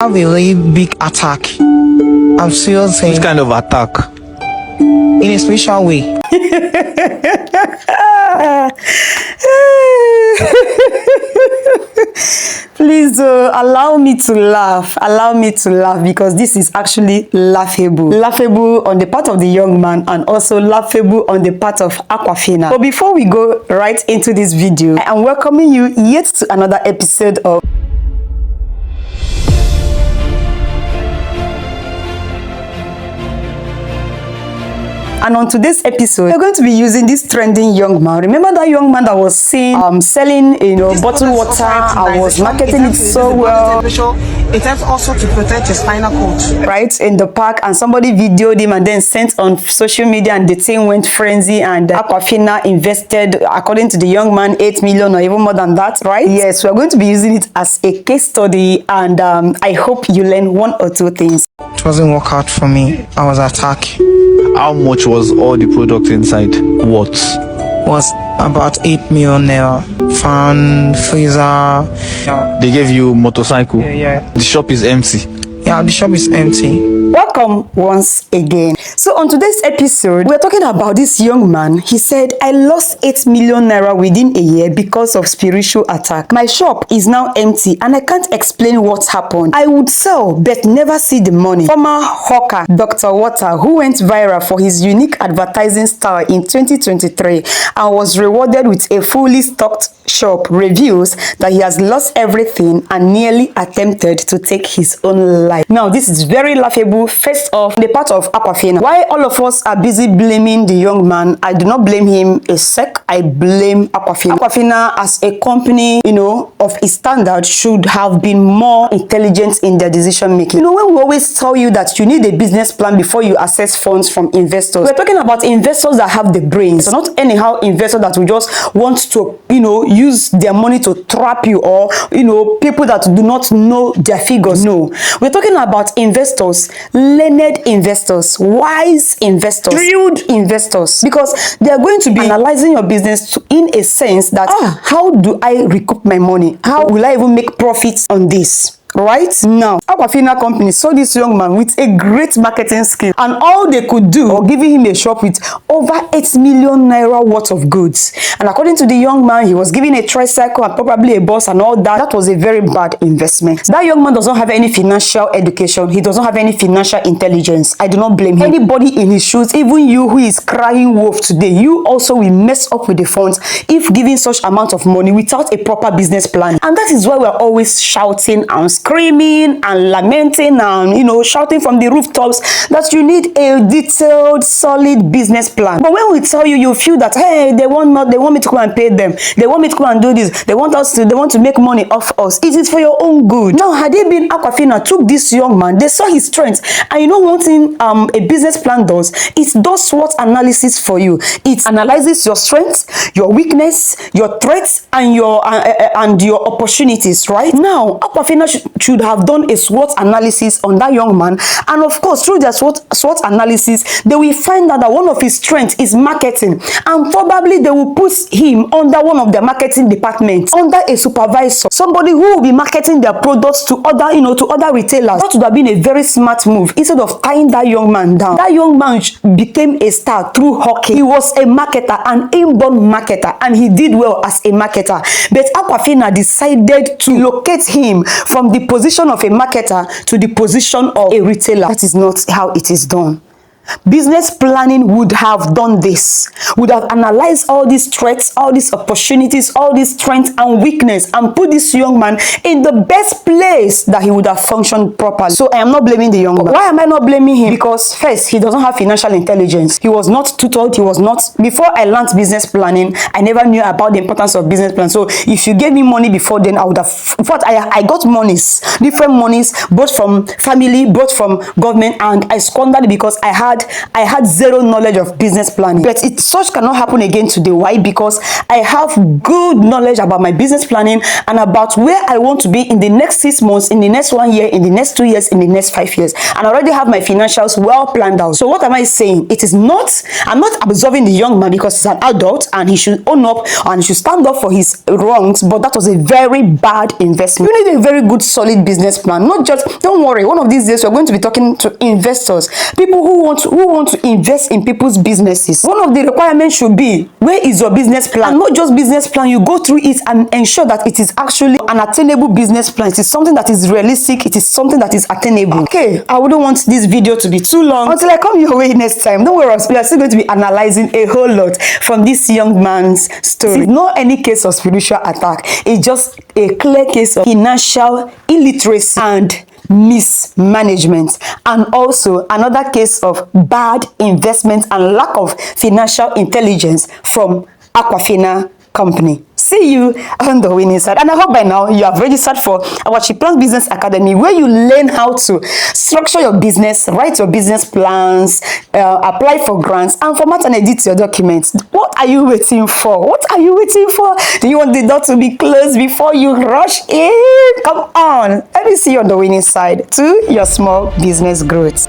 Have a really big attack. I'm still saying. Which kind of attack? In a special way. Please allow me to laugh. Allow me to laugh because this is actually laughable. Laughable on the part of the young man and also laughable on the part of Aquafina. But before we go right into this video, I am welcoming you yet to another episode of And on today's episode, we're going to be using this trending young man. Remember that young man that was seen selling, bottled water and was marketing it so well. It helps also to protect your spinal cord. Right in the park, and somebody videoed him and then sent on social media, and the thing went frenzy. And Aquafina invested, according to the young man, 8 million or even more than that. Right? Yes, we're going to be using it as a case study, and I hope you learn one or two things. It wasn't work out for me. I was attacked. How much was all the product inside? What? Was about 8 million naira. Fan, freezer. They gave you motorcycle? Yeah. The shop is empty. Yeah, the shop is empty. Welcome once again. So on today's episode, we're talking about this young man. He said, I lost 8 million naira within a year because of spiritual attack. My shop is now empty and I can't explain what happened. I would sell but never see the money. Former hawker Dr. Water, who went viral for his unique advertising style in 2023 and was rewarded with a fully stocked shop, reveals that he has lost everything and nearly attempted to take his own life. Now, this is very laughable. First off, the part of Aquafina. Why all of us are busy blaming the young man, I do not blame him a sec. I blame Aquafina. Aquafina, as a company, of its standard, should have been more intelligent in their decision making. When we always tell you that you need a business plan before you access funds from investors, we're talking about investors that have the brains, so not anyhow investor that will just want to, use their money to trap you, or people that do not know their figures. No, we're talking about investors, learned investors, wise investors, shrewd investors, because they are going to be analyzing your business in a sense that how do I recoup my money? How will I even make profits on this? Right now, Aquafina company saw this young man with a great marketing skill, and all they could do was giving him a shop with over 8 million naira worth of goods. And according to the young man, he was given a tricycle and probably a bus and all that. That was a very bad investment. That young man does not have any financial education. He does not have any financial intelligence. I do not blame him. Anybody in his shoes, even you who is crying wolf today, you also will mess up with the funds if given such amount of money without a proper business plan. And that is why we're always shouting and screaming and lamenting and shouting from the rooftops that you need a detailed, solid business plan. But when we tell you, you feel that hey, they want me to go and pay them, they want me to go and do this, they want to make money off us. It is for your own good. Now, had it been Aquafina took this young man, they saw his strengths, and one thing a business plan does, it does SWOT analysis for you. It analyzes your strengths, your weakness, your threats, and your opportunities. Right now, Aquafina should have done a SWOT analysis on that young man, and of course, through their SWOT analysis, they will find out that one of his strengths is marketing, and probably they will put him under one of their marketing departments, under a supervisor, somebody who will be marketing their products to other, to other retailers. That would have been a very smart move instead of tying that young man down. That young man became a star through hockey. He was a marketer, an inborn marketer, and he did well as a marketer. But Aquafina decided to locate him from the position of a marketer to the position of a retailer. That is not how it is done. Business planning would have done this, would have analyzed all these threats, all these opportunities, all these strengths and weakness, and put this young man in the best place that he would have functioned properly. So I am not blaming the young man. Why am I not blaming him? Because first, he doesn't have financial intelligence. He was not tutored. He was not. Before I learned business planning, I never knew about the importance of business plan. So if you gave me money before then, I would have. In fact, I got monies, different monies, both from family, both from government, and I squandered it because I had I had zero knowledge of business planning, but such cannot happen again today. Why? Because I have good knowledge about my business planning and about where I want to be in the next 6 months, in the next 1 year, in the next 2 years, in the next 5 years, and I already have my financials well planned out. So what am I saying? It is not, I'm not absolving the young man because he's an adult and he should own up and he should stand up for his wrongs, but that was a very bad investment. You need a very good solid business plan. Not just, don't worry, one of these days we're going to be talking to investors, people who want to invest in people's businesses. One of the requirements should be, where is your business plan? And not just business plan, you go through it and ensure that it is actually an attainable business plan. It is something that is realistic, it is something that is attainable. Okay, I wouldn't want this video to be too long. Until I come your way next time, don't worry, we are still going to be analyzing a whole lot from this young man's story. It's not any case of spiritual attack, it's just a clear case of financial illiteracy and mismanagement, and also another case of bad investment and lack of financial intelligence from Aquafina company. See you on the winning side, and I hope by now you have registered for our She Plans Business Academy, where you learn how to structure your business, write your business plans, apply for grants, and format and edit your documents. What are you waiting for? What are you waiting for? Do you want the door to be closed before you rush in? Come on, let me see you on the winning side to your small business growth.